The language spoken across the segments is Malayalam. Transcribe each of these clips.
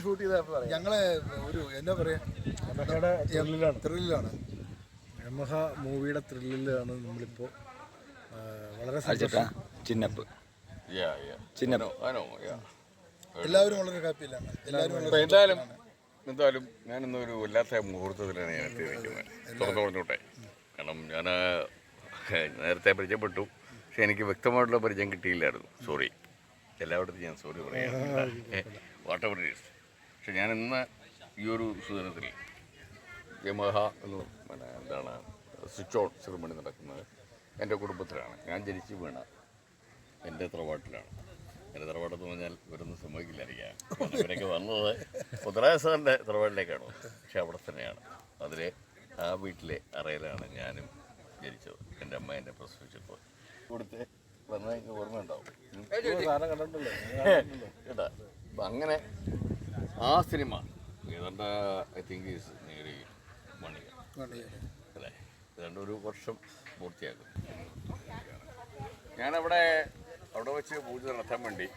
ഷൂട്ട് ചെയ്ത ഞങ്ങളെ ഒരു എന്താ പറയാ ത്രില്ലാണ്. യമഹ മൂവിയുടെ ത്രില്ലിലാണ് നമ്മളിപ്പോൾ. വളരെ എല്ലാവരും വളരെ ഹാപ്പിയിലാണ്. എന്തായാലും ഞാനിന്നൊരു വല്ലാത്ത മുഹൂർത്തത്തിലാണ് ഞാൻ എത്തി നിൽക്കുന്നത്. തുറന്നു പറഞ്ഞോട്ടെ, കാരണം ഞാൻ നേരത്തെ പരിചയപ്പെട്ടു, പക്ഷെ എനിക്ക് വ്യക്തമായിട്ടുള്ള പരിചയം കിട്ടിയില്ലായിരുന്നു. സോറി, എല്ലായിടത്തും ഞാൻ സോറി പറയാം, വാട്ട് എവർ ഇറ്റ് ഈസ്. പക്ഷെ ഞാൻ ഇന്ന് ഈ ഒരു സുദിനത്തിൽ യമഹ എന്ന് എന്താണ് സ്വിച്ച് ഓൺ സെറിമണി നടക്കുന്നത് എൻ്റെ കുടുംബത്തിലാണ്. ഞാൻ ജനിച്ച് വീണ എൻ്റെ തറവാട്ടിലാണ്. എൻ്റെ തറവാട്ടെന്ന് പറഞ്ഞാൽ ഇവരൊന്നും സമ്മതിക്കില്ലായിരിക്കാം. ഇവരൊക്കെ വന്നത് മുദ്രായ സാറിൻ്റെ തറവാട്ടിലേക്കാണ്, പക്ഷെ അവിടെ തന്നെയാണ്. അതിലെ ആ വീട്ടിലെ അറയിലാണ് ഞാനും ജനിച്ചത്. എൻ്റെ അമ്മ എന്നെ പ്രസവിച്ചപ്പോൾ ഇവിടുത്തെ വന്ന ഓർമ്മ ഉണ്ടാവും കേട്ടാ. അപ്പം അങ്ങനെ ആ സിനിമ ഏതാണ്ട് I think is nearly 1 year അല്ലേ, ഏതാണ്ട് ഒരു വർഷം പൂർത്തിയാക്കും. ഞാനവിടെ വെച്ച് പൂജ നടത്താൻ വേണ്ടി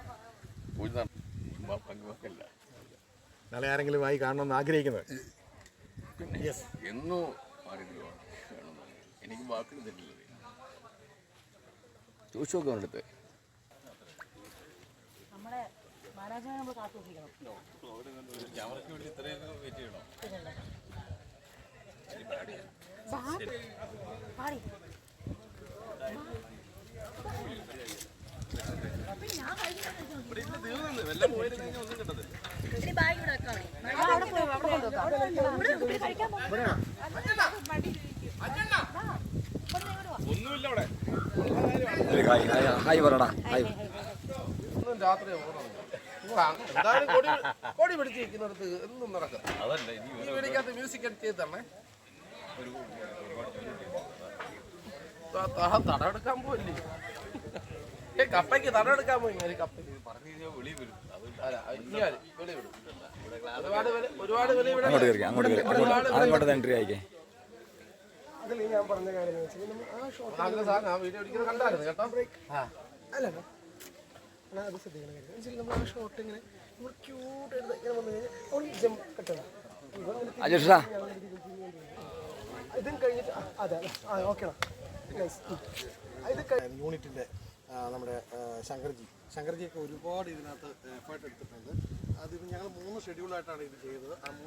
പങ്കുവെക്കല്ല. നാളെ ആരെങ്കിലും ആയി കാണണമെന്ന് ആഗ്രഹിക്കുന്നത് പിന്നെ എന്നും ആരെങ്കിലും വേണമെന്ന് എനിക്ക് വാക്കിന് തരില്ലത്. ചോദിച്ചു നോക്കാം അടുത്ത്. രാത്രി എന്തായാലും കൊടി പിടിച്ചിരിക്കുന്നിടത്ത് എന്നും നടക്കും. ഈ വെടിക്കകത്ത് മ്യൂസിക് അടിച്ച് ചെയ്ത് തരണേ. തടമെടുക്കാൻ പോയില്ലേ? കപ്പയ്ക്ക് തടമെടുക്കാൻ പോയി. കപ്പയ്ക്ക് ഒരുപാട് വില ഇവിടെ അതിൽ ഞാൻ പറഞ്ഞ കാര്യം ആ വീഡിയോ അടിക്കുന്നത് കണ്ടായിരുന്നു കേട്ടോ. അല്ല അത് ശ്രദ്ധിക്കണം കാര്യം നമ്മൾ ആ ഷോട്ട് ഇങ്ങനെ നമ്മൾ ക്യൂട്ടായിട്ട് ഇങ്ങനെ വന്നു കഴിഞ്ഞാൽ അവൾ ജമ്പ് കെട്ടണം. ഇതും കഴിഞ്ഞിട്ട് അതെ ഓക്കെ ഇത് യൂണിറ്റിൻ്റെ നമ്മുടെ ശങ്കർജിയൊക്കെ ഒരുപാട് ഇതിനകത്ത് എഫേർട്ട് എടുത്തിട്ടുണ്ട്. അതിപ്പോൾ ഞങ്ങൾ 3 ഷെഡ്യൂളായിട്ടാണ് ഇത് ചെയ്തത്.